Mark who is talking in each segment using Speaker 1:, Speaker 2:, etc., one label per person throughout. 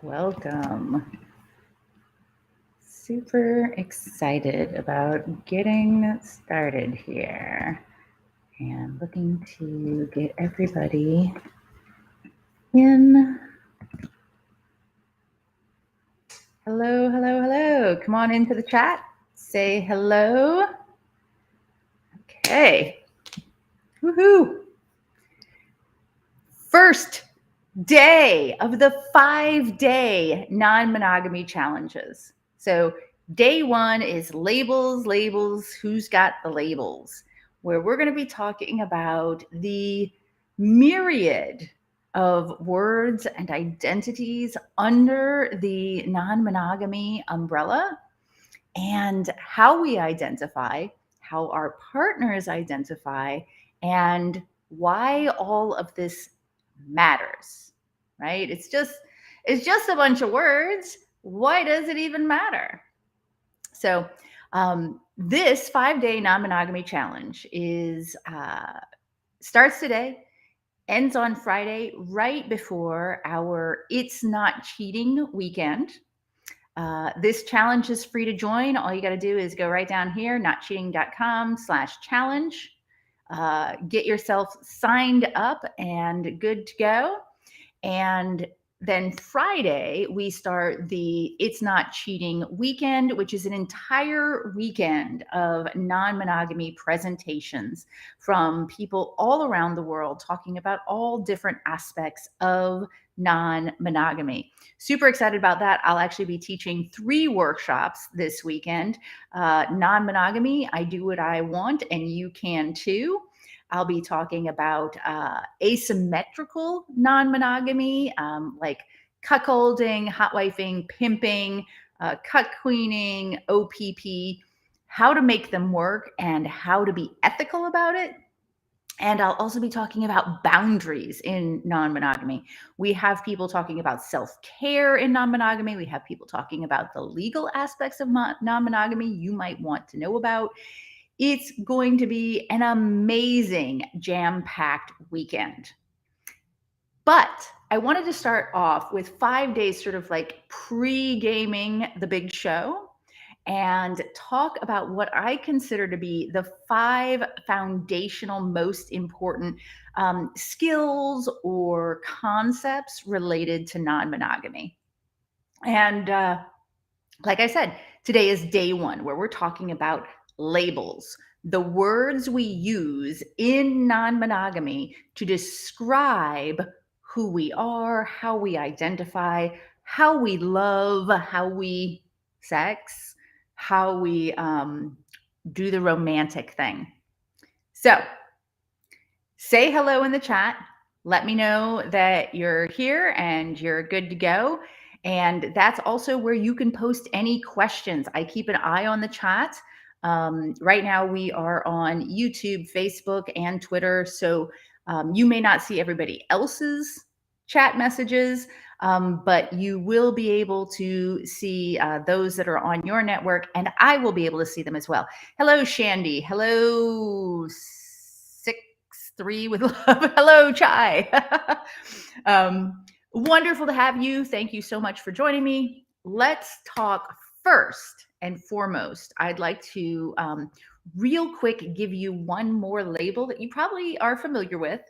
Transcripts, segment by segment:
Speaker 1: Welcome. Super excited about getting started here and looking to get everybody in. Hello, hello, hello. Come on into the chat. Say hello. Okay. Woohoo. First day of the 5-day non-monogamy challenges. So day one is labels, who's got the labels, where we're going to be talking about the myriad of words and identities under the non-monogamy umbrella and how we identify, how our partners identify, and why all of this matters, right? It's just a bunch of words. Why does it even matter? So this 5-day non-monogamy challenge is starts today, ends on Friday, right before our It's Not Cheating weekend. This challenge is free to join. All you got to do is go right down here, notcheating.com/challenge. Get yourself signed up and good to go. And then Friday, we start the It's Not Cheating weekend, which is an entire weekend of non-monogamy presentations from people all around the world talking about all different aspects of non-monogamy. Super excited about that. I'll actually be teaching 3 workshops this weekend. Non-monogamy, I do what I want, and you can too. I'll be talking about asymmetrical non-monogamy, like cuckolding, hotwifing, pimping, cut queening, OPP, how to make them work and how to be ethical about it. And I'll also be talking about boundaries in non-monogamy. We have people talking about self-care in non-monogamy. We have people talking about the legal aspects of non-monogamy you might want to know about. It's going to be an amazing jam-packed weekend. But I wanted to start off with 5 days sort of like pre-gaming the big show and talk about what I consider to be the 5 foundational, most important skills or concepts related to non-monogamy. And like I said, today is day one where we're talking about labels, the words we use in non-monogamy to describe who we are, how we identify, how we love, how we sex, how we do the romantic thing. So say hello in the chat. Let me know that you're here and you're good to go. And that's also where you can post any questions. I keep an eye on the chat. Right now, we are on YouTube, Facebook, and Twitter. So you may not see everybody else's chat messages, but you will be able to see those that are on your network, and I will be able to see them as well. Hello, Shandy. Hello, 6-3 with love. Hello, Chai. Wonderful to have you. Thank you so much for joining me. Let's talk first and foremost. I'd like to real quick give you one more label that you probably are familiar with,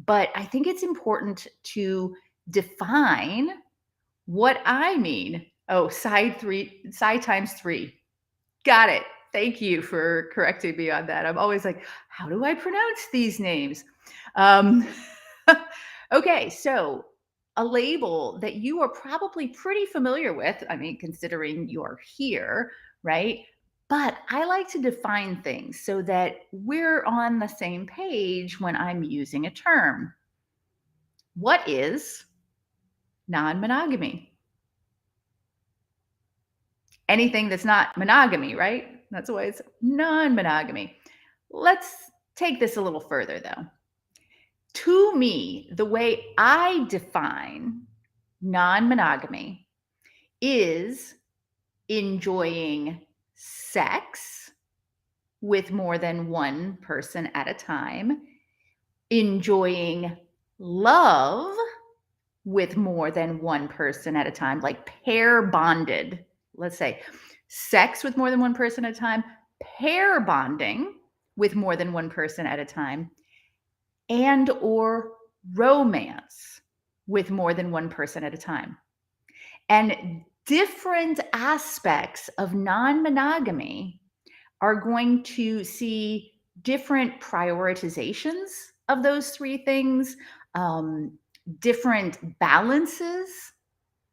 Speaker 1: but I think it's important to define what I mean. Oh, side times 3. Got it. Thank you for correcting me on that. I'm always like, how do I pronounce these names? Okay, so a label that you are probably pretty familiar with, I mean, considering you're here, right? But I like to define things so that we're on the same page when I'm using a term. What is non-monogamy? Anything that's not monogamy, right? That's why it's non-monogamy. Let's take this a little further, though. To me, the way I define non-monogamy is enjoying sex with more than one person at a time, enjoying love with more than one person at a time, like pair bonded. Let's say sex with more than one person at a time, pair bonding with more than one person at a time, and or romance with more than one person at a time. And different aspects of non-monogamy are going to see different prioritizations of those three things, um, different balances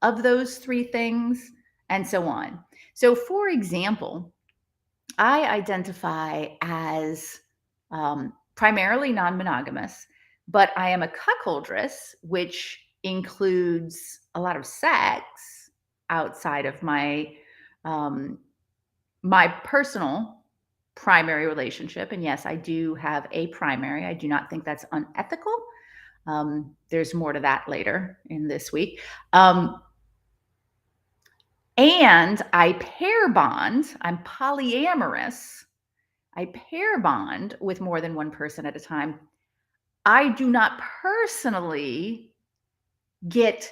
Speaker 1: of those three things, and so on. So, for example, I identify as primarily non monogamous, but I am a cuckoldress, which includes a lot of sex outside of um, my personal primary relationship. And yes, I do have a primary. I do not think that's unethical. There's more to that later in this week. And I pair bond, I'm polyamorous. I pair bond with more than one person at a time. I do not personally get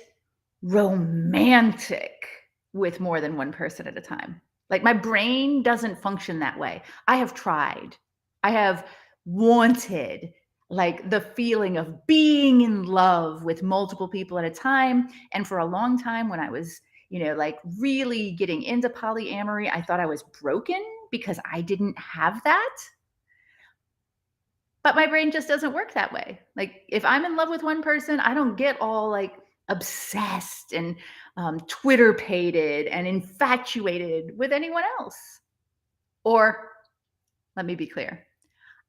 Speaker 1: romantic with more than one person at a time. Like my brain doesn't function that way. I have tried. I have wanted like the feeling of being in love with multiple people at a time. And for a long time, when I was, like really getting into polyamory, I thought I was broken because I didn't have that. But my brain just doesn't work that way. Like if I'm in love with one person, I don't get all like obsessed and Twitter pated and infatuated with anyone else. Or let me be clear,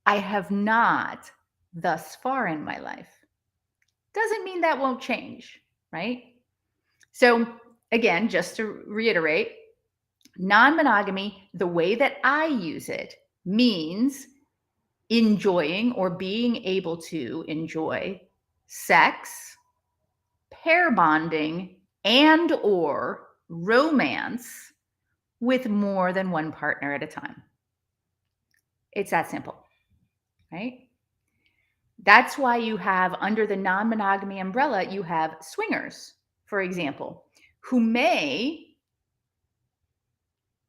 Speaker 1: I have not thus far in my life. Doesn't mean that won't change, right? So, again, just to reiterate, non monogamy, the way that I use it, means enjoying or being able to enjoy sex, pair bonding, and or romance with more than one partner at a time. It's that simple, right? That's why you have, under the non-monogamy umbrella, you have swingers, for example, who may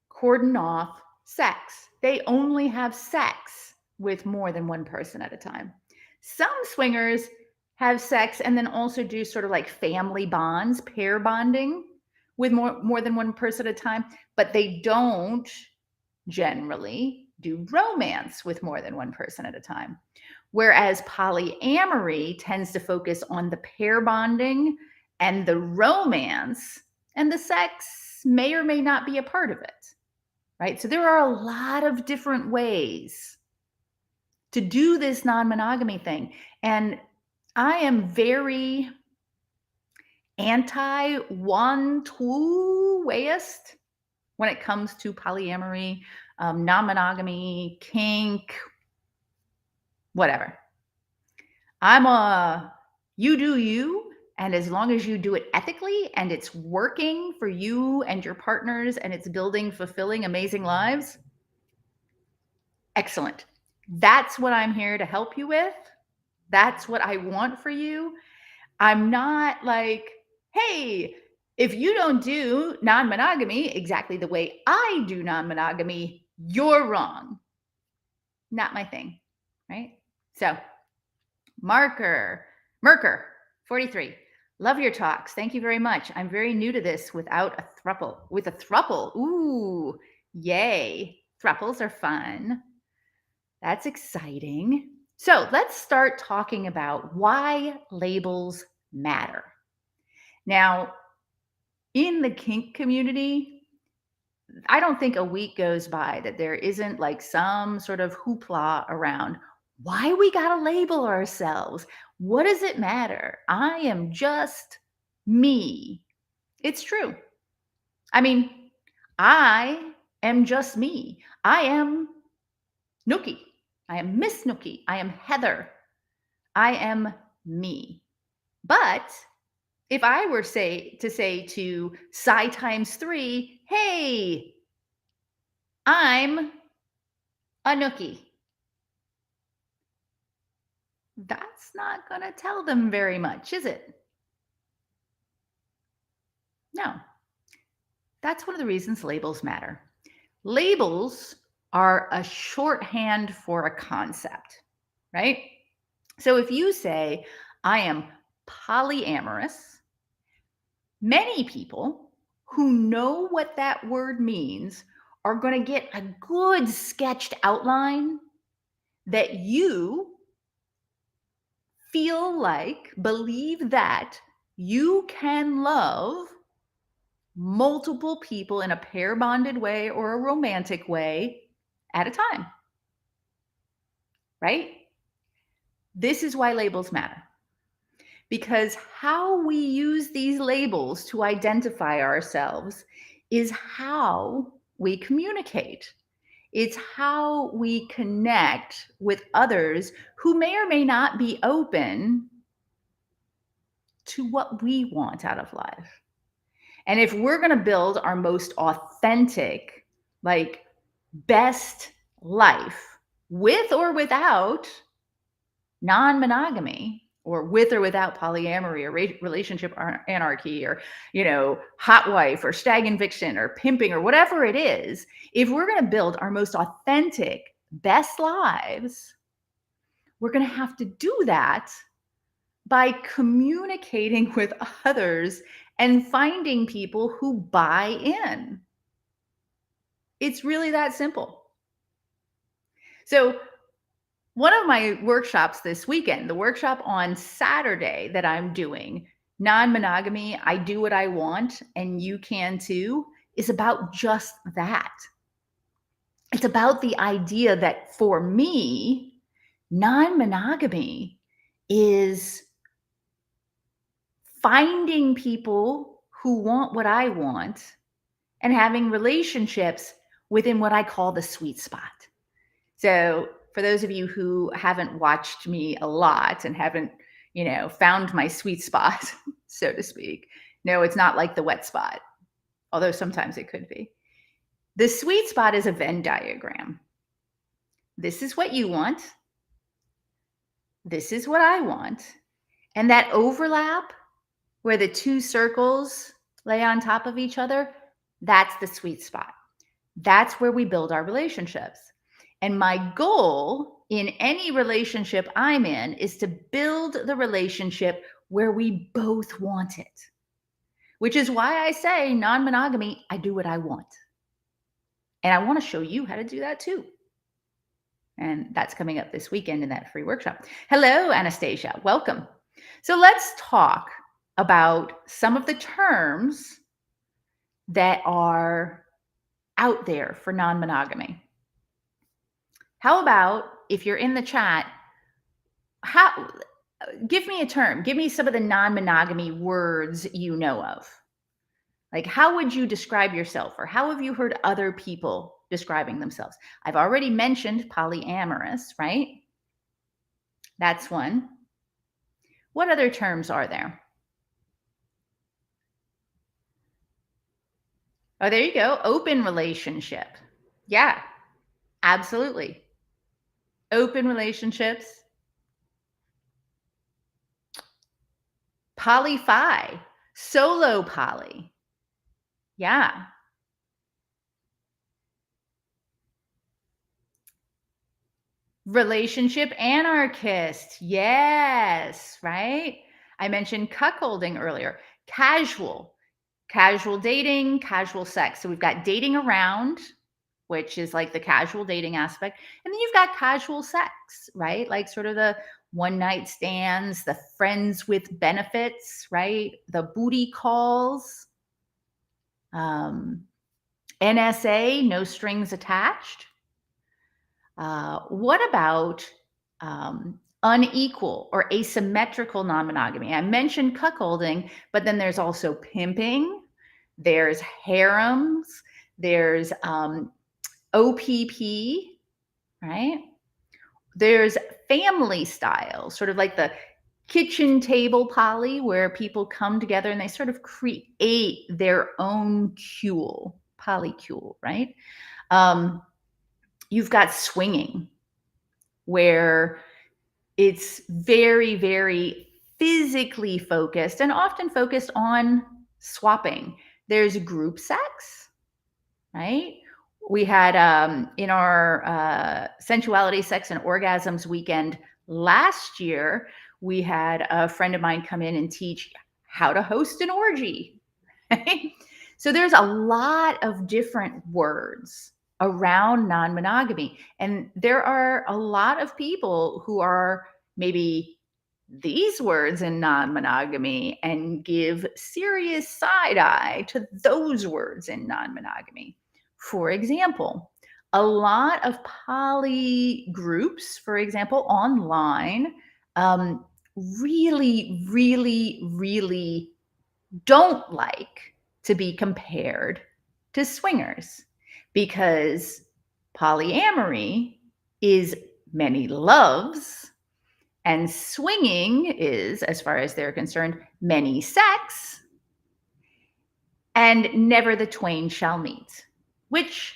Speaker 1: cordon off sex. They only have sex with more than one person at a time. Some swingers have sex and then also do sort of like family bonds, pair bonding with more than one person at a time, but they don't generally do romance with more than one person at a time. Whereas polyamory tends to focus on the pair bonding and the romance, and the sex may or may not be a part of it, right? So there are a lot of different ways to do this non-monogamy thing. And I am very anti one two wayist when it comes to polyamory, non-monogamy, kink, whatever. I'm a you do you, and as long as you do it ethically and it's working for you and your partners and it's building fulfilling, amazing lives, excellent. That's what I'm here to help you with. That's what I want for you. I'm not like, hey, if you don't do non monogamy exactly the way I do non monogamy, you're wrong. Not my thing, right? So, Merker, 43. Love your talks. Thank you very much. I'm very new to this without a thruple. With a thruple. Ooh, yay. Thruples are fun. That's exciting. So let's start talking about why labels matter. Now, in the kink community, I don't think a week goes by that there isn't like some sort of hoopla around why we got to label ourselves. What does it matter? I am just me. It's true. I mean, I am just me. I am Nookie. I am Miss Nookie. I am Heather. I am me. But if I were to say to psi times 3, hey, I'm a Nookie, that's not going to tell them very much, is it? No, that's one of the reasons labels matter. Labels are a shorthand for a concept, right? So if you say, I am polyamorous, many people who know what that word means are going to get a good sketched outline that you feel like, believe that you can love multiple people in a pair bonded way or a romantic way at a time, right? This is why labels matter. Because how we use these labels to identify ourselves is how we communicate. It's how we connect with others who may or may not be open to what we want out of life. And if we're going to build our most authentic, like best life with or without non-monogamy, or with or without polyamory or relationship anarchy, or Hotwife or Stag and Vixen or Pimping or whatever it is, if we're going to build our most authentic best lives, we're going to have to do that by communicating with others and finding people who buy in. It's really that simple. So one of my workshops this weekend, the workshop on Saturday that I'm doing, Non-Monogamy, I Do What I Want, and You Can Too, is about just that. It's about the idea that for me, non-monogamy is finding people who want what I want and having relationships within what I call the sweet spot. So for those of you who haven't watched me a lot and haven't, found my sweet spot, so to speak, no, it's not like the wet spot, although sometimes it could be. The sweet spot is a Venn diagram. This is what you want. This is what I want. And that overlap where the two circles lay on top of each other, that's the sweet spot. That's where we build our relationships. And my goal in any relationship I'm in is to build the relationship where we both want it, which is why I say non-monogamy, I do what I want. And I want to show you how to do that too. And that's coming up this weekend in that free workshop. Hello, Anastasia. Welcome. So let's talk about some of the terms that are out there for non-monogamy. How about if you're in the chat, give me a term, give me some of the non-monogamy words you know of. Like, how would you describe yourself, or how have you heard other people describing themselves? I've already mentioned polyamorous, right? That's one. What other terms are there? Oh, there you go. Open relationship. Yeah, absolutely. Open relationships. Poly-fi. Solo poly. Yeah. Relationship anarchist. Yes, right? I mentioned cuckolding earlier. Casual dating, casual sex. So we've got dating around, which is like the casual dating aspect. And then you've got casual sex, right? Like sort of the one night stands, the friends with benefits, right? The booty calls. NSA, no strings attached. What about unequal or asymmetrical non-monogamy? I mentioned cuckolding, but then there's also pimping, there's harems, there's OPP, right? There's family style, sort of like the kitchen table poly, where people come together and they sort of create their own polycule, right? You've got swinging, where it's very, very physically focused and often focused on swapping. There's group sex, right? We had in our sensuality, sex, and orgasms weekend last year, we had a friend of mine come in and teach how to host an orgy. Right? So there's a lot of different words around non-monogamy. And there are a lot of people who are maybe these words in non-monogamy and give serious side eye to those words in non-monogamy. For example, a lot of poly groups, for example, online, really don't like to be compared to swingers because polyamory is many loves and swinging is, as far as they're concerned, many sex, and never the twain shall meet, which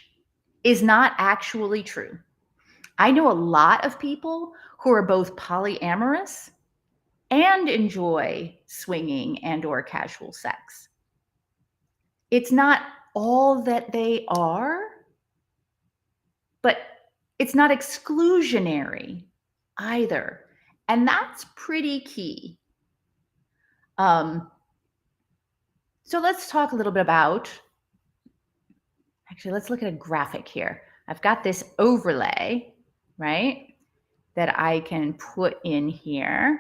Speaker 1: is not actually true. I know a lot of people who are both polyamorous and enjoy swinging and or casual sex. It's not all that they are, but it's not exclusionary either. And that's pretty key. So let's talk a little bit about, actually, let's look at a graphic here. I've got this overlay, right, that I can put in here.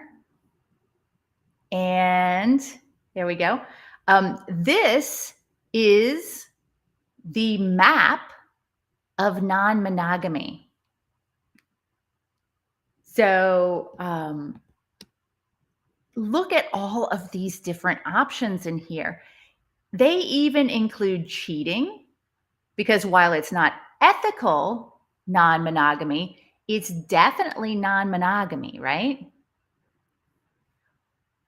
Speaker 1: And there we go. This is the map of non-monogamy. So look at all of these different options in here. They even include cheating, because while it's not ethical non-monogamy, it's definitely non-monogamy, right?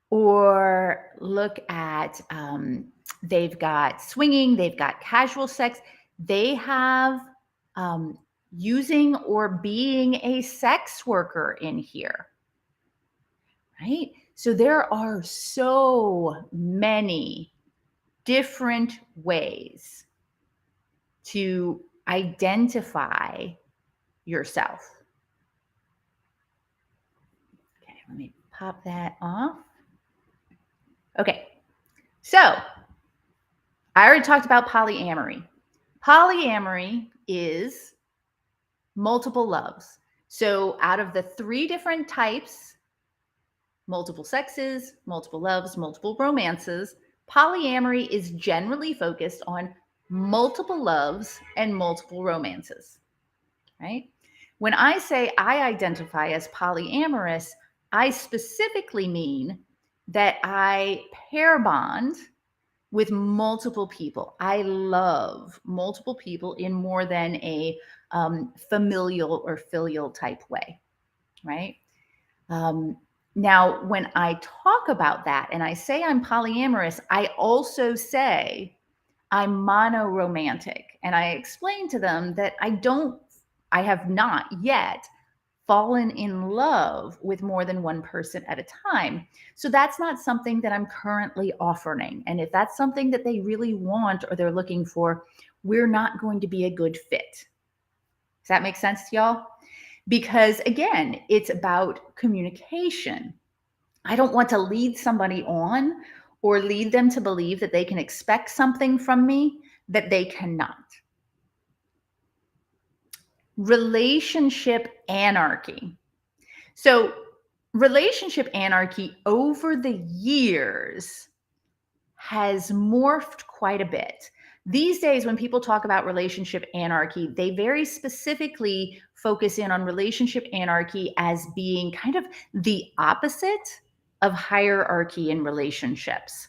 Speaker 1: Or look at, they've got swinging, they've got casual sex, they have using or being a sex worker in here, right? So there are so many different ways to identify yourself. Okay, let me pop that off. Okay, so I already talked about polyamory. Polyamory is multiple loves. So out of the 3 different types, multiple sexes, multiple loves, multiple romances, polyamory is generally focused on multiple loves and multiple romances, right? When I say I identify as polyamorous, I specifically mean that I pair bond with multiple people. I love multiple people in more than a familial or filial type way, right? Now, when I talk about that and I say I'm polyamorous, I also say I'm monoromantic. And I explain to them that I have not yet fallen in love with more than one person at a time. So that's not something that I'm currently offering. And if that's something that they really want or they're looking for, we're not going to be a good fit. Does that make sense to y'all? Because again, it's about communication. I don't want to lead somebody on or lead them to believe that they can expect something from me that they cannot. Relationship anarchy. So relationship anarchy over the years has morphed quite a bit. These days, when people talk about relationship anarchy, they very specifically focus in on relationship anarchy as being kind of the opposite of hierarchy in relationships.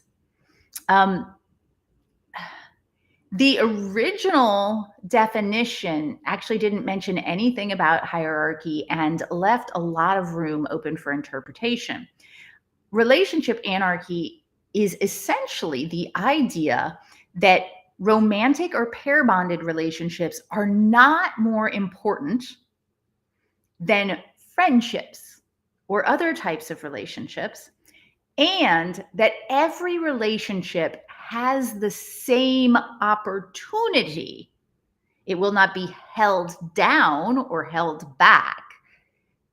Speaker 1: The original definition actually didn't mention anything about hierarchy and left a lot of room open for interpretation. Relationship anarchy is essentially the idea that romantic or pair bonded relationships are not more important than friendships or other types of relationships, and that every relationship has the same opportunity. It will not be held down or held back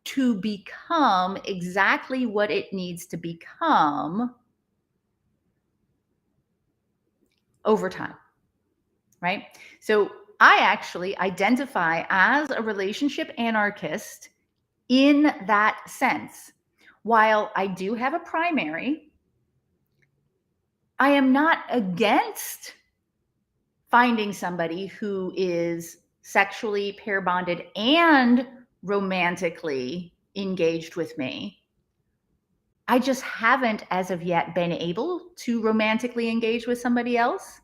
Speaker 1: to become exactly what it needs to become over time, right? So I actually identify as a relationship anarchist in that sense. While I do have a primary, I am not against finding somebody who is sexually pair bonded and romantically engaged with me. I just haven't, as of yet, been able to romantically engage with somebody else.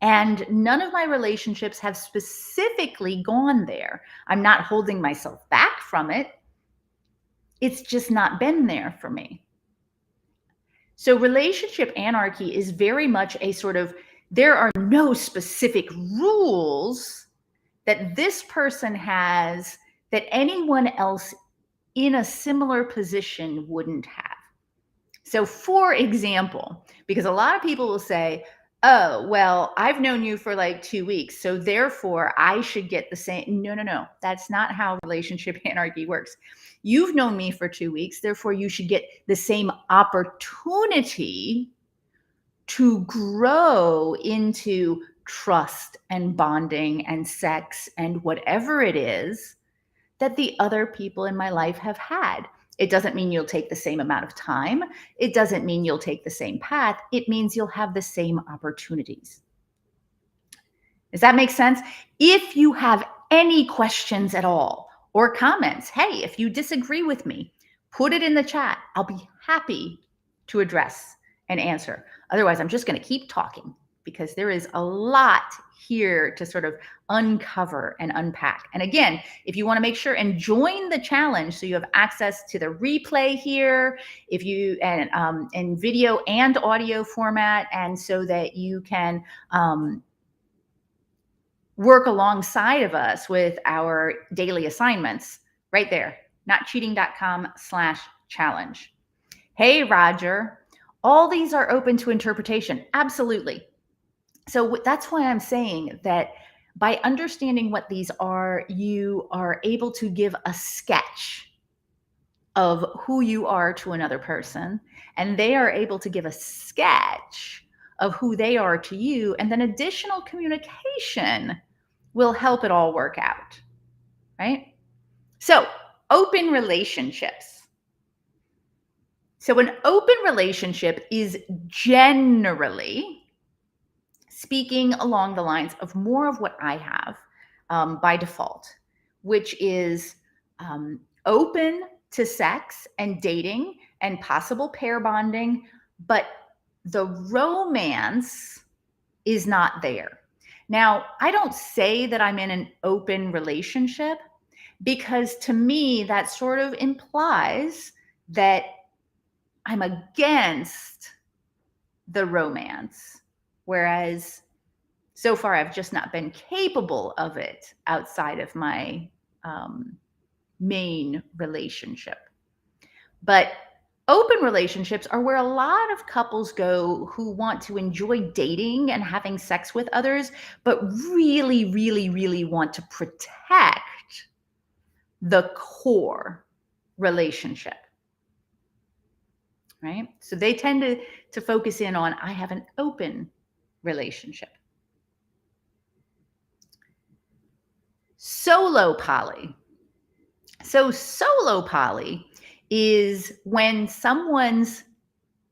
Speaker 1: And none of my relationships have specifically gone there. I'm not holding myself back from it. It's just not been there for me. So relationship anarchy is very much a sort of, there are no specific rules that this person has that anyone else in a similar position wouldn't have. So for example, because a lot of people will say, oh, well, I've known you for like 2 weeks, so therefore I should get the same. No. That's not how relationship anarchy works. You've known me for 2 weeks, therefore you should get the same opportunity to grow into trust and bonding and sex and whatever it is that the other people in my life have had. It doesn't mean you'll take the same amount of time. It doesn't mean you'll take the same path. It means you'll have the same opportunities. Does that make sense? If you have any questions at all or comments, hey, if you disagree with me, put it in the chat. I'll be happy to address and answer. Otherwise, I'm just going to keep talking because there is a lot here to sort of uncover and unpack. And again, if you want to make sure and join the challenge so you have access to the replay here, if you and in video and audio format, and so that you can work alongside of us with our daily assignments right there, notcheating.com/challenge. Hey, Roger, all these are open to interpretation. Absolutely. So that's why I'm saying that by understanding what these are, you are able to give a sketch of who you are to another person, and they are able to give a sketch of who they are to you, and then additional communication will help it all work out, right? So, open relationships. So, an open relationship is generally speaking along the lines of more of what I have by default, which is open to sex and dating and possible pair bonding, but the romance is not there. Now, I don't say that I'm in an open relationship because to me, that sort of implies that I'm against the romance, whereas so far I've just not been capable of it outside of my main relationship. But open relationships are where a lot of couples go who want to enjoy dating and having sex with others, but really, really, really want to protect the core relationship, right? So they tend to focus in on, I have an open relationship. Solo poly. So solo poly is when someone's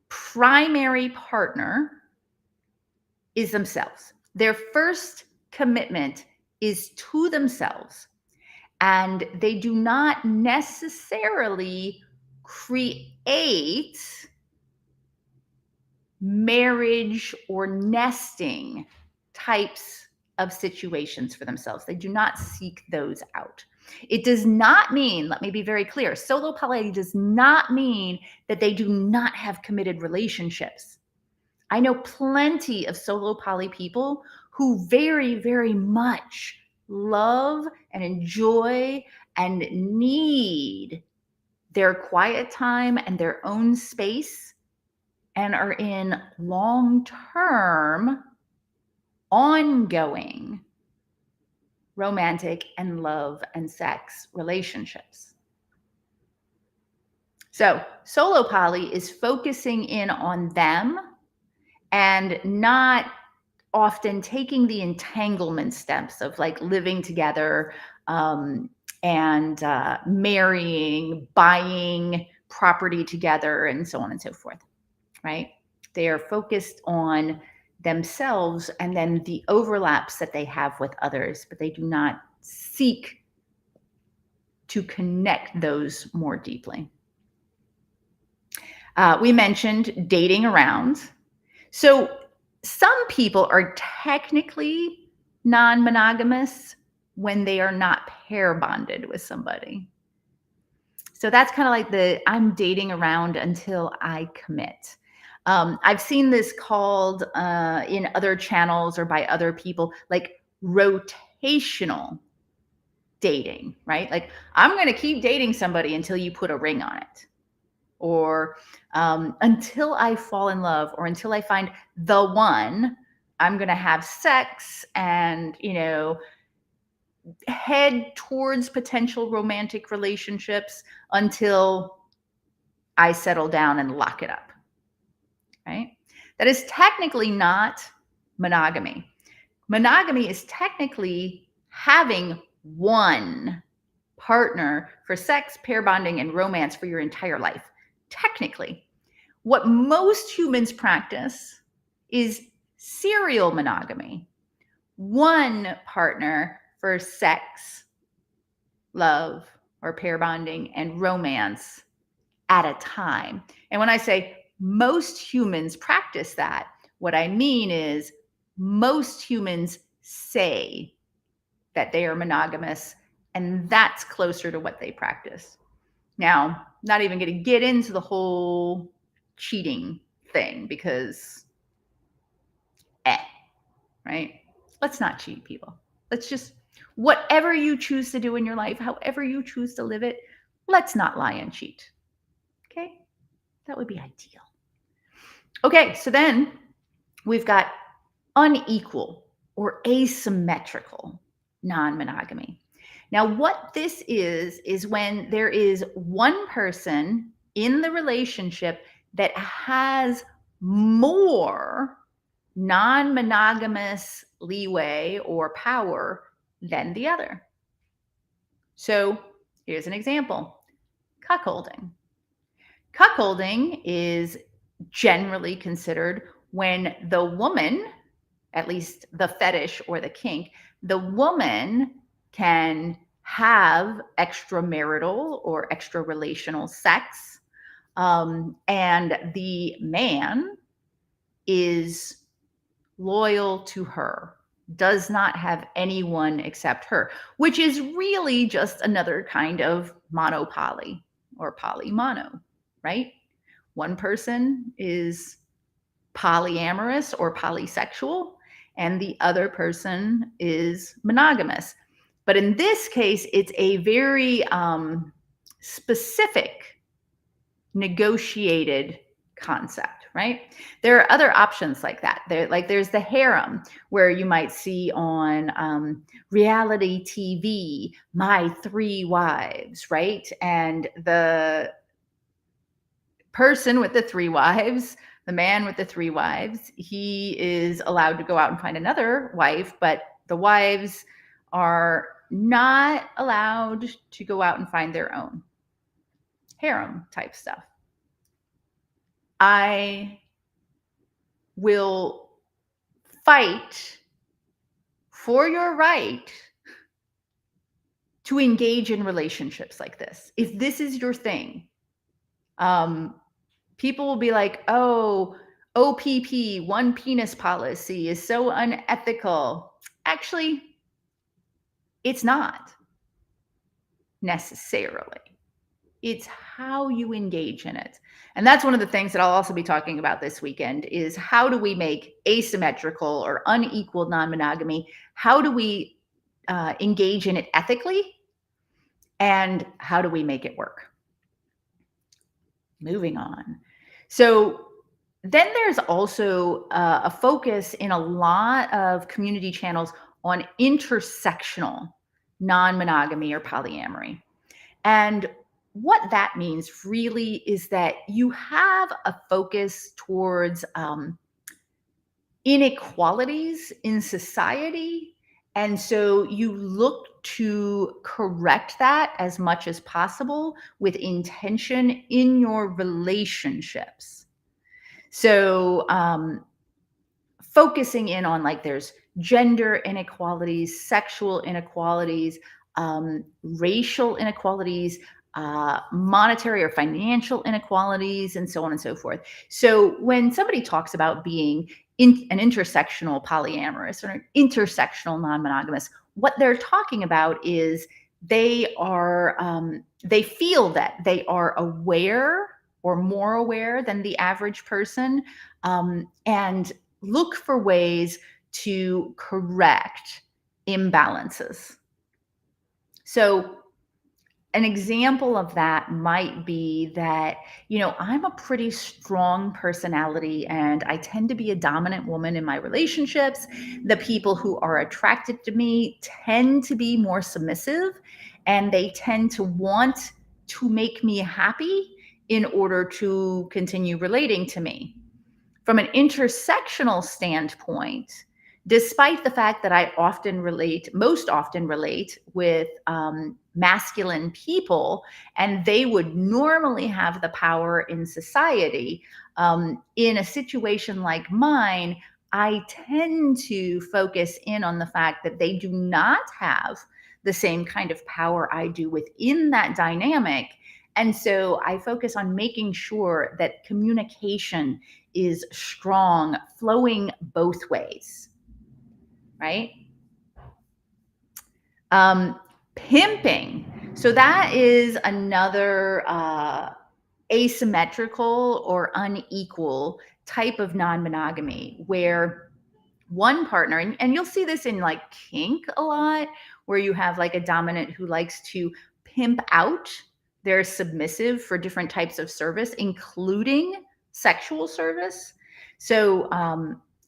Speaker 1: primary partner is themselves. Their first commitment is to themselves, and they do not necessarily create marriage or nesting types of situations for themselves. They do not seek those out. It does not mean, let me be very clear, solo poly does not mean that they do not have committed relationships. I know plenty of solo poly people who very, very much love and enjoy and need their quiet time and their own space and are in long-term, ongoing romantic and love and sex relationships. So solo poly is focusing in on them and not often taking the entanglement steps of like living together, and marrying, buying property together, and so on and so forth, right? They are focused on themselves and then the overlaps that they have with others, but they do not seek to connect those more deeply. We mentioned dating around. So some people are technically non-monogamous when they are not pair bonded with somebody. So that's kind of like the I'm dating around until I commit. I've seen this called in other channels or by other people, like rotational dating, right? Like I'm going to keep dating somebody until you put a ring on it, or until I fall in love, or until I find the one. I'm going to have sex and, head towards potential romantic relationships until I settle down and lock it up, right? That is technically not monogamy. Monogamy is technically having one partner for sex, pair bonding, and romance for your entire life. Technically, what most humans practice is serial monogamy. One partner for sex, love, or pair bonding and romance at a time. And when I say most humans practice that, what I mean is most humans say that they are monogamous, and that's closer to what they practice. Now, not even going to get into the whole cheating thing because, right? Let's not cheat, people. Let's just, whatever you choose to do in your life, however you choose to live it, let's not lie and cheat. Okay? That would be ideal. Okay, so then we've got unequal or asymmetrical non-monogamy. Now, what this is when there is one person in the relationship that has more non-monogamous leeway or power than the other. So here's an example: cuckolding. Cuckolding is generally considered when the woman, at least the fetish or the kink, the woman can have extramarital or extra relational sex, and the man is loyal to her, does not have anyone except her, which is really just another kind of monopoly or polymono, right? One person is polyamorous or polysexual, and the other person is monogamous. But in this case, it's a very specific, negotiated concept, right? There are other options like that. There's the harem, where you might see on reality TV, My Three Wives, right? And the person with the three wives, the man with the three wives, he is allowed to go out and find another wife, but the wives are not allowed to go out and find their own. Harem type stuff. I will fight for your right to engage in relationships like this. If this is your thing, people will be like, oh, OPP, one penis policy is so unethical. Actually, it's not necessarily. It's how you engage in it. And that's one of the things that I'll also be talking about this weekend is how do we make asymmetrical or unequal non-monogamy? How do we engage in it ethically? And how do we make it work? Moving on. So Then there's also a focus in a lot of community channels on intersectional non-monogamy or polyamory. And what that means really is that you have a focus towards inequalities in society. And so you look to correct that as much as possible with intention in your relationships. So, focusing in on like there's gender inequalities, sexual inequalities, racial inequalities, monetary or financial inequalities, and so on and so forth. So when somebody talks about being an intersectional polyamorous or an intersectional non-monogamous, what they're talking about is they feel that they are aware or more aware than the average person, and look for ways to correct imbalances. So an example of that might be that, I'm a pretty strong personality and I tend to be a dominant woman in my relationships. The people who are attracted to me tend to be more submissive and they tend to want to make me happy in order to continue relating to me. From an intersectional standpoint, despite the fact that I most often relate with masculine people, and they would normally have the power in society, in a situation like mine, I tend to focus in on the fact that they do not have the same kind of power I do within that dynamic. And so I focus on making sure that communication is strong, flowing both ways, right? Pimping. So that is another asymmetrical or unequal type of non-monogamy where one partner, and you'll see this in like kink a lot, where you have like a dominant who likes to pimp out their submissive for different types of service, including sexual service. So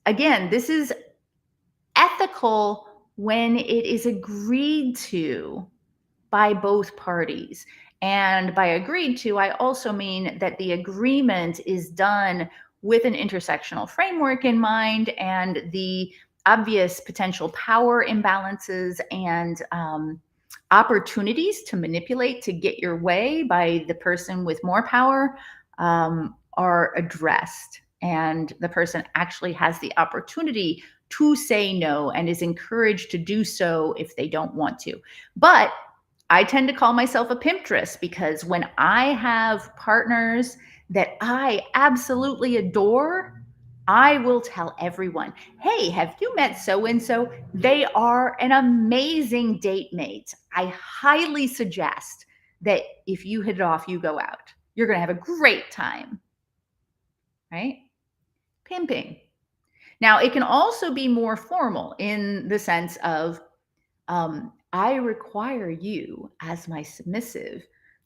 Speaker 1: again, this is ethical when it is agreed to by both parties. And by agreed to, I also mean that the agreement is done with an intersectional framework in mind and the obvious potential power imbalances and opportunities to manipulate to get your way by the person with more power are addressed. And the person actually has the opportunity to say no and is encouraged to do so if they don't want to. But I tend to call myself a pimptress because when I have partners that I absolutely adore, I will tell everyone, hey, have you met so and so? They are an amazing date mate. I highly suggest that if you hit it off, you go out. You're going to have a great time, right? Pimping. Now, it can also be more formal in the sense of I require you as my submissive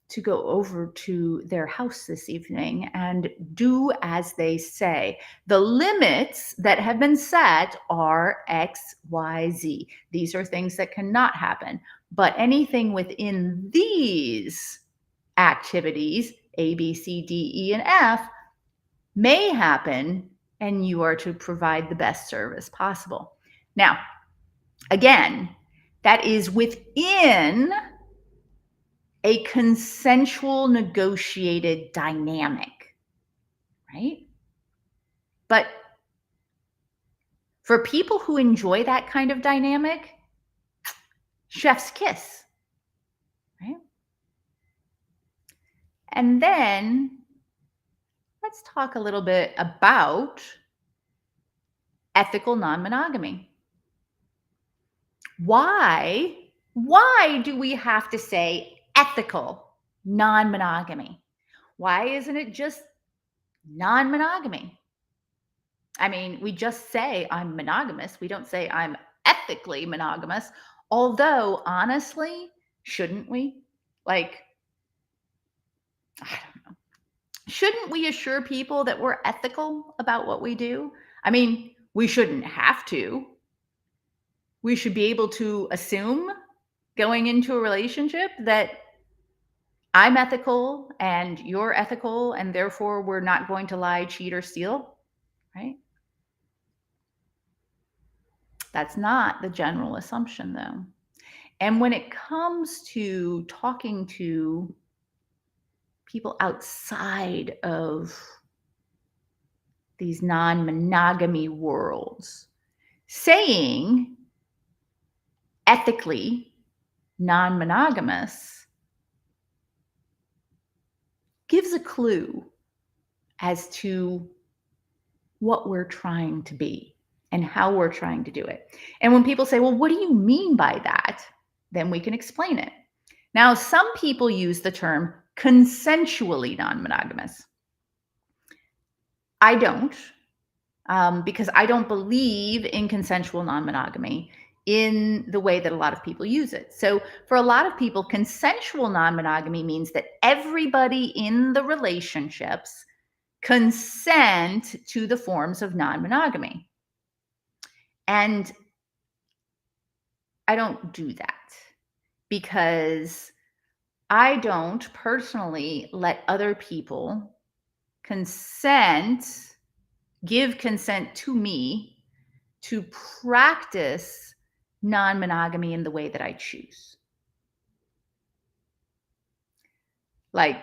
Speaker 1: to go over to their house this evening and do as they say. The limits that have been set are X, Y, Z. These are things that cannot happen. But anything within these activities, A, B, C, D, E, and F, may happen, and you are to provide the best service possible. Now, again, that is within a consensual negotiated dynamic, right? But for people who enjoy that kind of dynamic, chef's kiss, right? And then let's talk a little bit about ethical non-monogamy. Why do we have to say ethical non-monogamy? Why isn't it just non-monogamy? I mean, we just say I'm monogamous. We don't say I'm ethically monogamous. Although, honestly, shouldn't we? Like, I don't know. Shouldn't we assure people that we're ethical about what we do? I mean, we shouldn't have to. We should be able to assume going into a relationship that I'm ethical and you're ethical, and therefore we're not going to lie, cheat, or steal, right? That's not the general assumption, though. And when it comes to talking to people outside of these non monogamy worlds, saying ethically non monogamous gives a clue as to what we're trying to be and how we're trying to do it. And when people say, well, what do you mean by that? Then we can explain it. Now, some people use the term consensually non monogamous. I don't, because I don't believe in consensual non monogamy in the way that a lot of people use it. So, for a lot of people, consensual non monogamy means that everybody in the relationships consent to the forms of non monogamy. And I don't do that because I don't personally let other people give consent to me to practice non monogamy in the way that I choose. Like,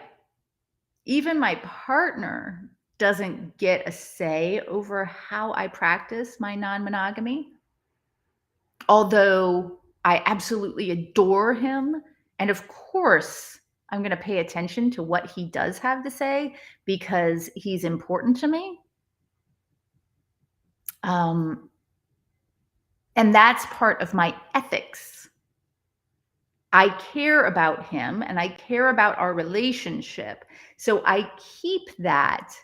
Speaker 1: even my partner doesn't get a say over how I practice my non monogamy, although I absolutely adore him. And of course, I'm going to pay attention to what he does have to say because he's important to me. And that's part of my ethics. I care about him and I care about our relationship. So I keep that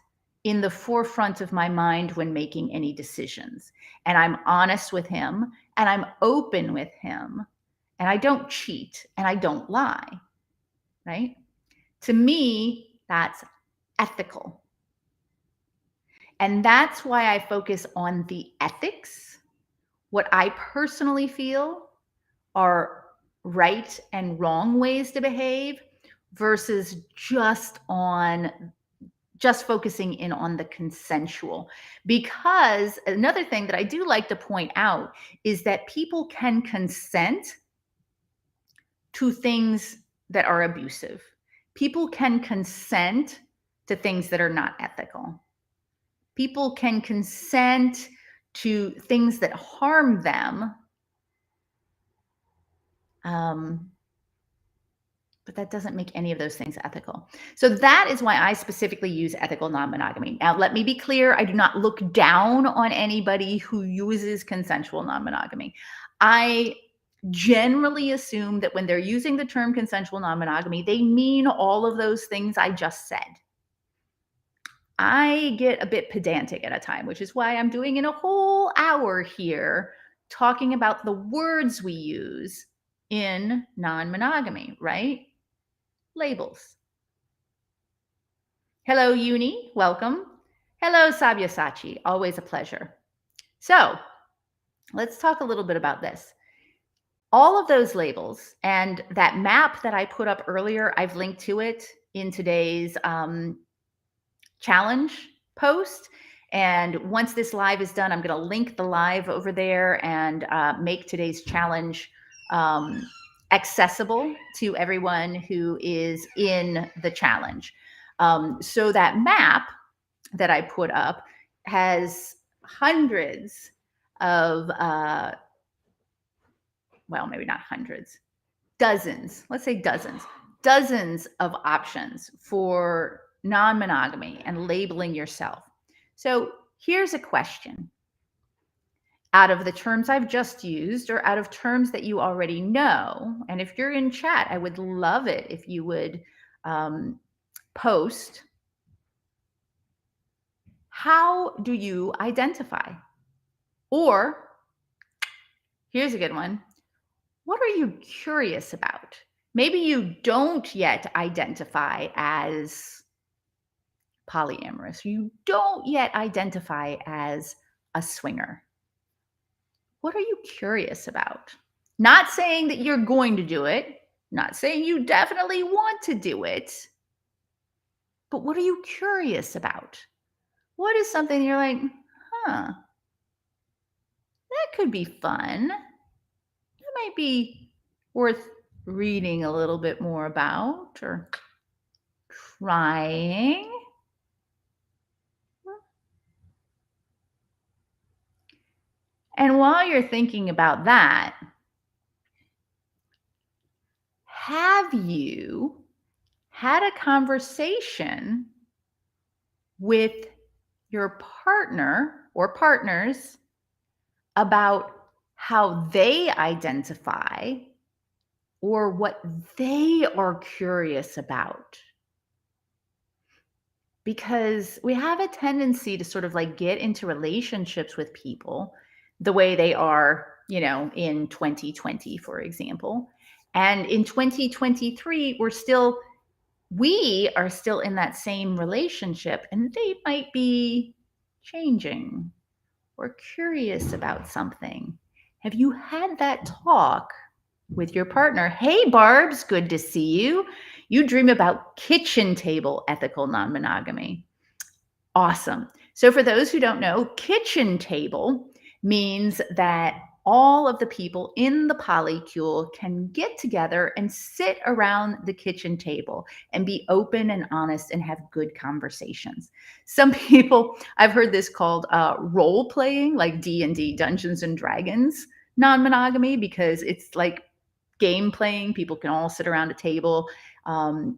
Speaker 1: in the forefront of my mind when making any decisions. And I'm honest with him and I'm open with him and I don't cheat and I don't lie, right? To me, that's ethical. And that's why I focus on the ethics, what I personally feel are right and wrong ways to behave versus just focusing in on the consensual. Because another thing that I do like to point out is that people can consent to things that are abusive. People can consent to things that are not ethical. People can consent to things that harm them. But that doesn't make any of those things ethical. So that is why I specifically use ethical non-monogamy. Now, let me be clear. I do not look down on anybody who uses consensual non-monogamy. I generally assume that when they're using the term consensual non-monogamy, they mean all of those things I just said. I get a bit pedantic at a time, which is why I'm doing in a whole hour here talking about the words we use in non-monogamy, right? Labels. Hello, Uni. Welcome. Hello, Sabyasachi. Always a pleasure. So let's talk a little bit about this. All of those labels and that map that I put up earlier, I've linked to it in today's challenge post. And once this live is done, I'm going to link the live over there and make today's challenge accessible to everyone who is in the challenge. So that map that I put up has hundreds of, well, maybe not hundreds, dozens, let's say dozens of options for non-monogamy and labeling yourself. So here's a question. Out of the terms I've just used or out of terms that you already know, and if you're in chat, I would love it if you would post, how do you identify? Or here's a good one. What are you curious about? Maybe you don't yet identify as polyamorous. You don't yet identify as a swinger. What are you curious about? Not saying that you're going to do it, not saying you definitely want to do it, but what are you curious about? What is something you're like, huh, that could be fun. That might be worth reading a little bit more about or trying. And while you're thinking about that, have you had a conversation with your partner or partners about how they identify or what they are curious about? Because we have a tendency to sort of like get into relationships with people the way they are, in 2020, for example. And in 2023, we are still in that same relationship, and they might be changing or curious about something. Have you had that talk with your partner? Hey, Barb's, good to see you. You dream about kitchen table ethical non-monogamy. Awesome. So for those who don't know, kitchen table means that all of the people in the polycule can get together and sit around the kitchen table and be open and honest and have good conversations. Some people, I've heard this called role playing, like D&D, Dungeons and Dragons non-monogamy, because it's like game playing. People can all sit around a table,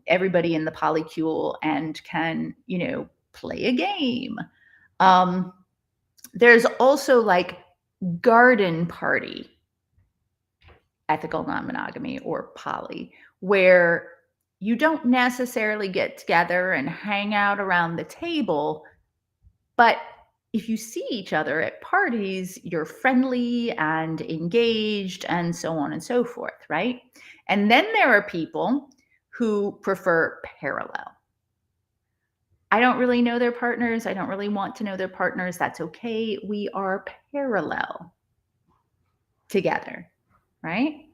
Speaker 1: everybody in the polycule, and can, play a game. There's also like garden party ethical non-monogamy or poly, where you don't necessarily get together and hang out around the table, but if you see each other at parties, you're friendly and engaged and so on and so forth, right? And then there are people who prefer parallel. I don't really know their partners. I don't really want to know their partners. That's okay. We are parallel together, right?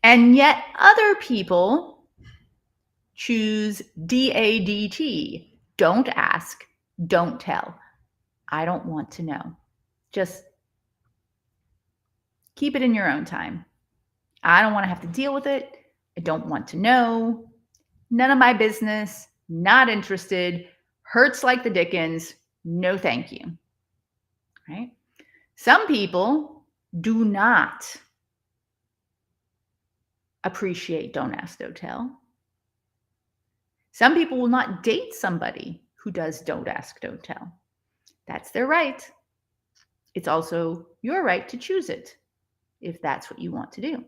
Speaker 1: And yet other people choose DADT. Don't ask, don't tell. I don't want to know. Just keep it in your own time. I don't want to have to deal with it. I don't want to know. None of my business. Not interested. Hurts like the dickens. No, thank you. Right? Some people do not appreciate don't ask, don't tell. Some people will not date somebody who does don't ask, don't tell. That's their right. It's also your right to choose it if that's what you want to do.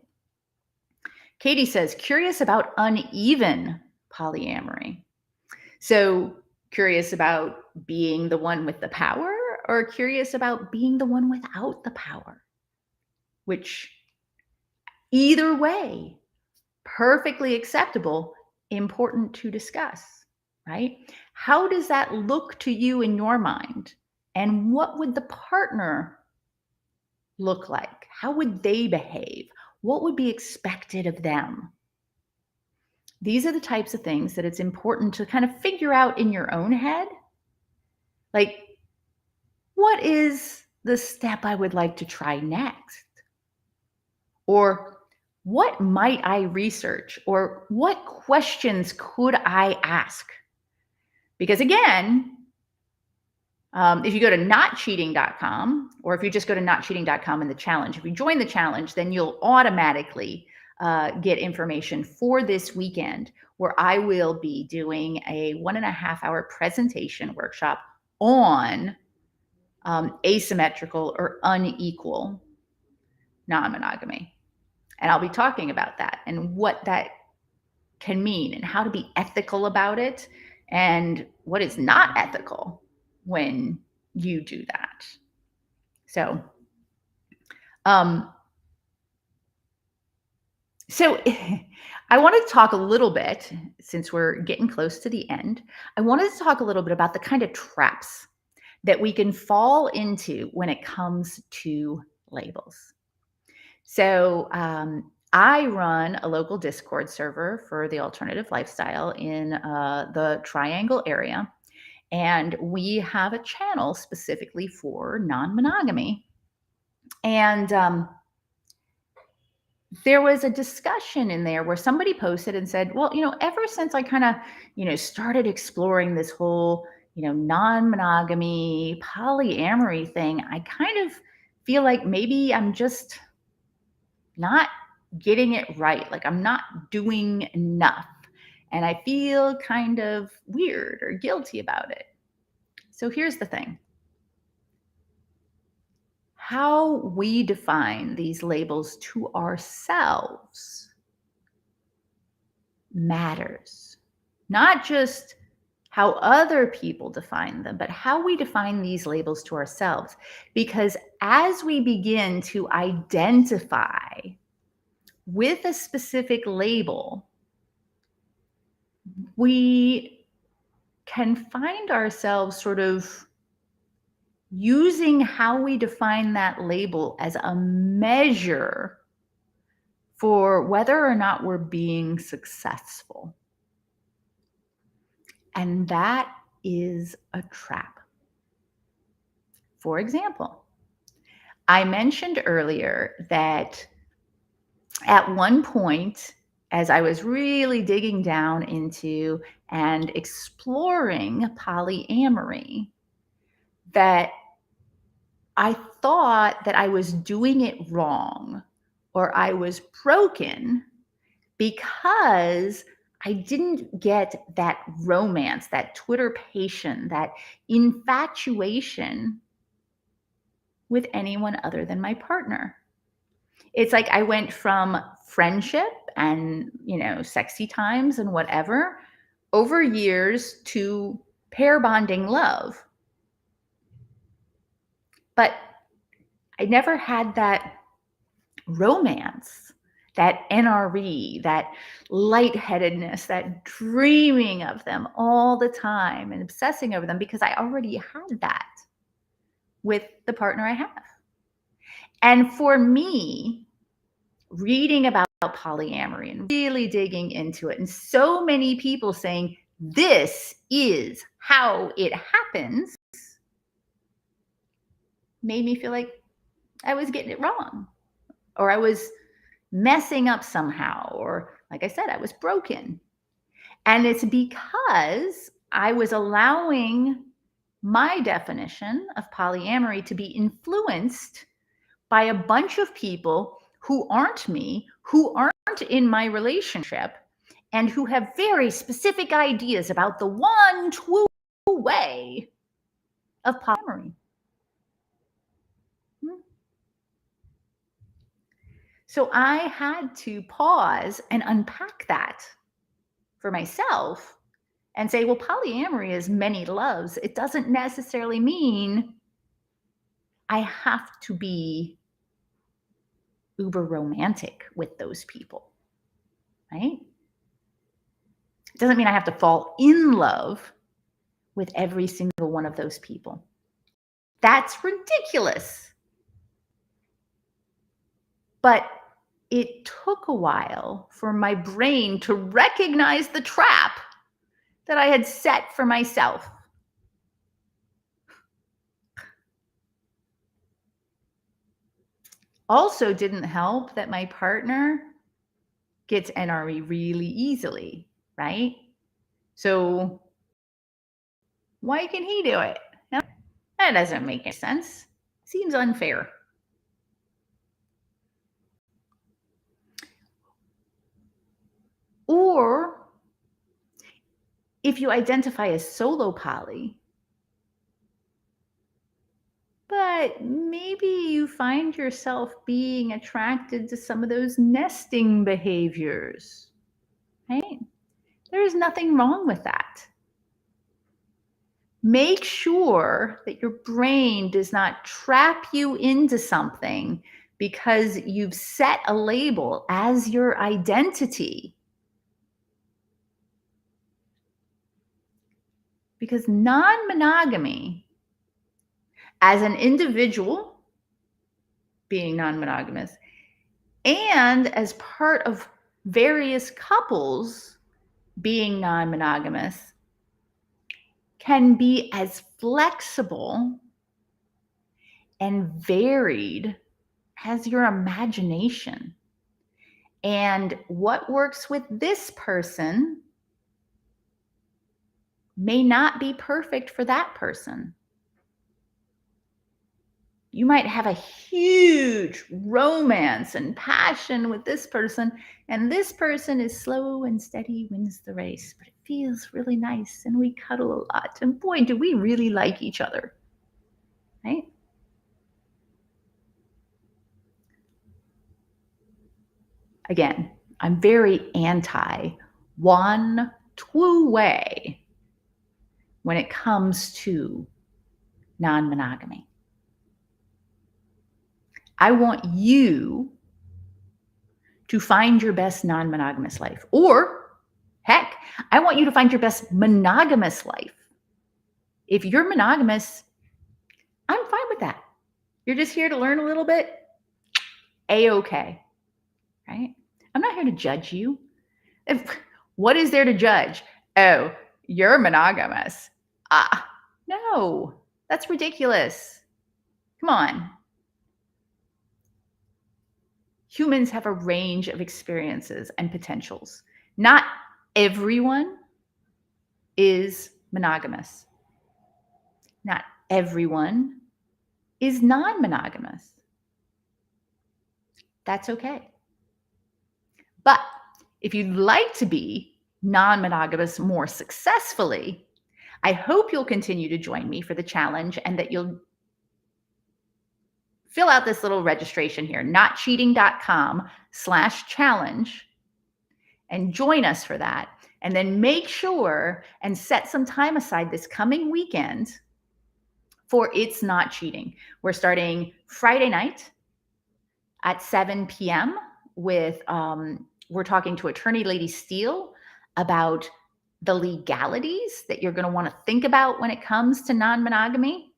Speaker 1: Katie says, curious about uneven polyamory. So curious about being the one with the power, or curious about being the one without the power? Which either way, perfectly acceptable, important to discuss, right? How does that look to you in your mind? And what would the partner look like? How would they behave? What would be expected of them? These are the types of things that it's important to kind of figure out in your own head. Like, what is the step I would like to try next? Or what might I research? Or what questions could I ask? Because again, if you go to notcheating.com, or if you just go to notcheating.com in the challenge, if you join the challenge, then you'll automatically get information for this weekend, where I will be doing a 1.5-hour presentation workshop on asymmetrical or unequal non-monogamy. And I'll be talking about that and what that can mean and how to be ethical about it and what is not ethical when you do that. So, So I want to talk a little bit, since we're getting close to the end, I wanted to talk a little bit about the kind of traps that we can fall into when it comes to labels. So I run a local Discord server for the alternative lifestyle in the Triangle area. And we have a channel specifically for non monogamy. And there was a discussion in there where somebody posted and said, well, ever since I kind of, started exploring this whole, non-monogamy, polyamory thing, I kind of feel like maybe I'm just not getting it right. Like I'm not doing enough. And I feel kind of weird or guilty about it. So here's the thing. How we define these labels to ourselves matters. Not just how other people define them, but how we define these labels to ourselves. Because as we begin to identify with a specific label, we can find ourselves sort of using how we define that label as a measure for whether or not we're being successful. And that is a trap. For example, I mentioned earlier that at one point, as I was really digging down into and exploring polyamory, that I thought that I was doing it wrong or I was broken because I didn't get that romance, that twitterpation, that infatuation with anyone other than my partner. It's like I went from friendship and, sexy times and whatever over years to pair bonding love. But I never had that romance, that NRE, that lightheadedness, that dreaming of them all the time and obsessing over them because I already had that with the partner I have. And for me, reading about polyamory and really digging into it, and so many people saying, this is how it happens, made me feel like I was getting it wrong, or I was messing up somehow, or like I said, I was broken. And it's because I was allowing my definition of polyamory to be influenced by a bunch of people who aren't me, who aren't in my relationship, and who have very specific ideas about the one true way of polyamory. So I had to pause and unpack that for myself and say, well, polyamory is many loves. It doesn't necessarily mean I have to be uber romantic with those people, right? It doesn't mean I have to fall in love with every single one of those people. That's ridiculous. But it took a while for my brain to recognize the trap that I had set for myself. Also didn't help that my partner gets NRE really easily, right? So why can he do it? No, that doesn't make any sense. Seems unfair. Or if you identify as solo poly, but maybe you find yourself being attracted to some of those nesting behaviors, right? There's nothing wrong with that. Make sure that your brain does not trap you into something because you've set a label as your identity. Because non-monogamy, as an individual being non-monogamous, and as part of various couples being non-monogamous, can be as flexible and varied as your imagination. And what works with this person may not be perfect for that person. You might have a huge romance and passion with this person, and this person is slow and steady, wins the race, but it feels really nice and we cuddle a lot. And boy, do we really like each other, right? Again, I'm very anti one two-way when it comes to non-monogamy. I want you to find your best non-monogamous life, or heck, I want you to find your best monogamous life. If you're monogamous, I'm fine with that. You're just here to learn a little bit, A-okay, right? I'm not here to judge you. What is there to judge? Oh, you're monogamous. No, that's ridiculous. Come on. Humans have a range of experiences and potentials. Not everyone is monogamous. Not everyone is non-monogamous. That's okay. But if you'd like to be non-monogamous more successfully, I hope you'll continue to join me for the challenge and that you'll fill out this little registration here, notcheating.com/challenge, and join us for that. And then make sure and set some time aside this coming weekend for It's Not Cheating. We're starting Friday night at 7 p.m. with, we're talking to attorney Lady Steele about the legalities that you're going to want to think about when it comes to non-monogamy.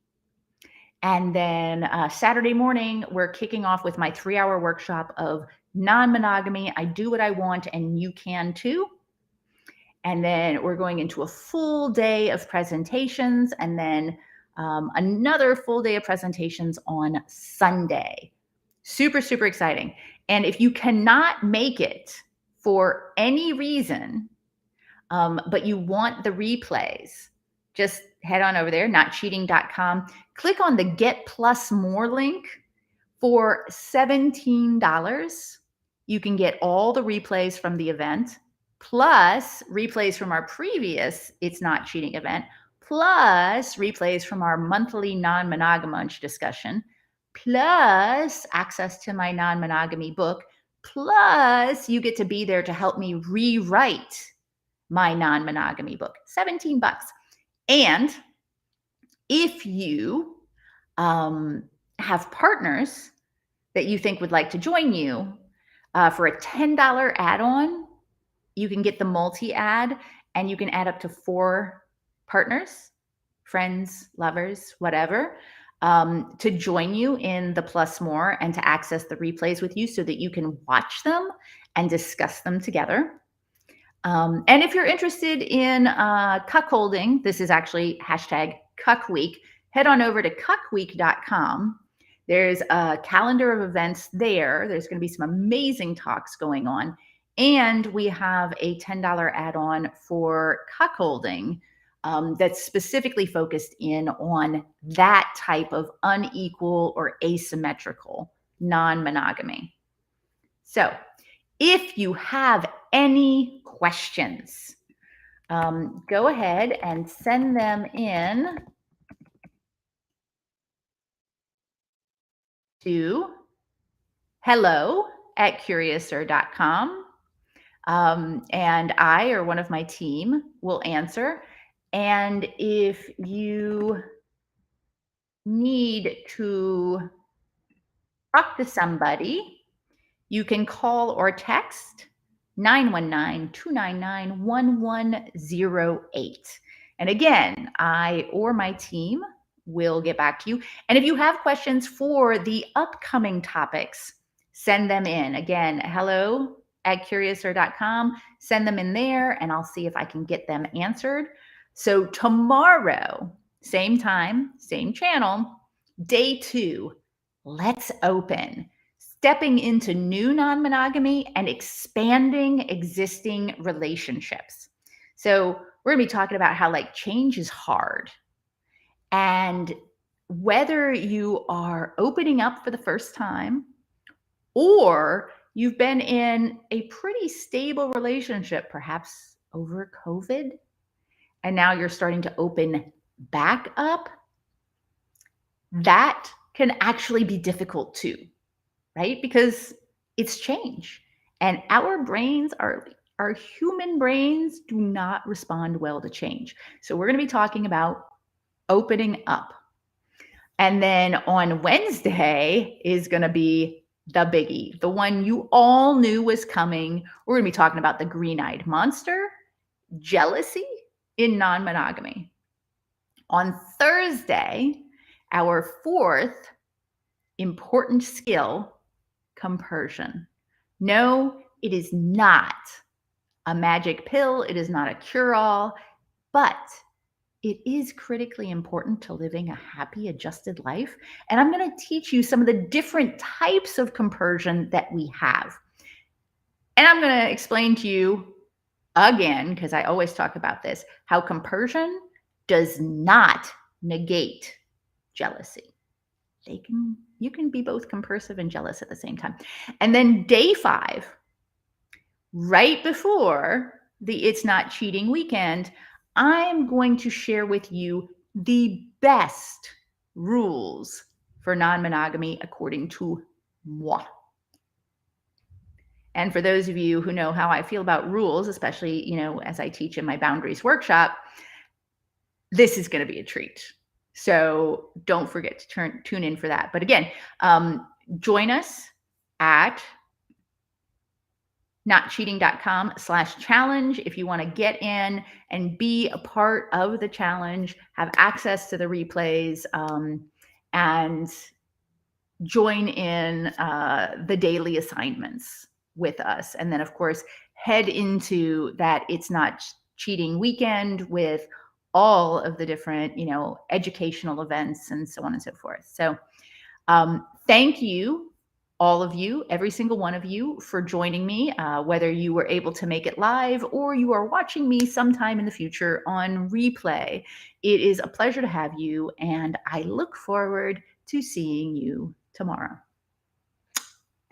Speaker 1: And then Saturday morning, we're kicking off with my 3-hour workshop of non-monogamy. I do what I want and you can too. And then we're going into a full day of presentations, and then another full day of presentations on Sunday. Super, super exciting. And if you cannot make it for any reason, but you want the replays, just head on over there, notcheating.com. Click on the Get Plus More link. For $17, you can get all the replays from the event, plus replays from our previous It's Not Cheating event, plus replays from our monthly non-monogamous discussion, plus access to my non-monogamy book, plus you get to be there to help me rewrite my non-monogamy book. $17. And if you have partners that you think would like to join you, for a $10 add-on, you can get the multi-ad, and you can add up to 4 partners, friends, lovers, whatever, to join you in the Plus More and to access the replays with you so that you can watch them and discuss them together. And if you're interested in cuckolding, this is actually #cuckweek. Head on over to cuckweek.com. There's a calendar of events there. There's going to be some amazing talks going on. And we have a $10 add-on for cuckolding that's specifically focused in on that type of unequal or asymmetrical non-monogamy. So if you have any questions, go ahead and send them in to hello@curiouser.com. And I or one of my team will answer. And if you need to talk to somebody, you can call or text 919-299-1108. And again, I or my team will get back to you. And if you have questions for the upcoming topics, send them in. Again, hello@curiouser.com. Send them in there and I'll see if I can get them answered. So tomorrow, same time, same channel, day 2, let's open. Stepping into new non-monogamy and expanding existing relationships. So we're gonna be talking about how like change is hard. And whether you are opening up for the first time or you've been in a pretty stable relationship, perhaps over COVID, and now you're starting to open back up, that can actually be difficult too, right? Because it's change. And our brains, our human brains do not respond well to change. So we're going to be talking about opening up. And then on Wednesday is going to be the biggie, the one you all knew was coming. We're going to be talking about the green-eyed monster, jealousy in non-monogamy. On Thursday, our 4th important skill, compersion. No, it is not a magic pill. It is not a cure-all, but it is critically important to living a happy, adjusted life. And I'm going to teach you some of the different types of compersion that we have. And I'm going to explain to you again, because I always talk about this, how compersion does not negate jealousy. You can be both compersive and jealous at the same time. And then day 5, right before the It's Not Cheating weekend, I'm going to share with you the best rules for non-monogamy according to moi. And for those of you who know how I feel about rules, especially, as I teach in my boundaries workshop, this is going to be a treat. So don't forget to tune in for that. But again, join us at notcheating.com/challenge if you want to get in and be a part of the challenge, have access to the replays, and join in the daily assignments with us. And then, of course, head into that It's Not Cheating weekend with all of the different, educational events and so on and so forth. So thank you, all of you, every single one of you, for joining me, whether you were able to make it live or you are watching me sometime in the future on replay. It is a pleasure to have you, and I look forward to seeing you tomorrow.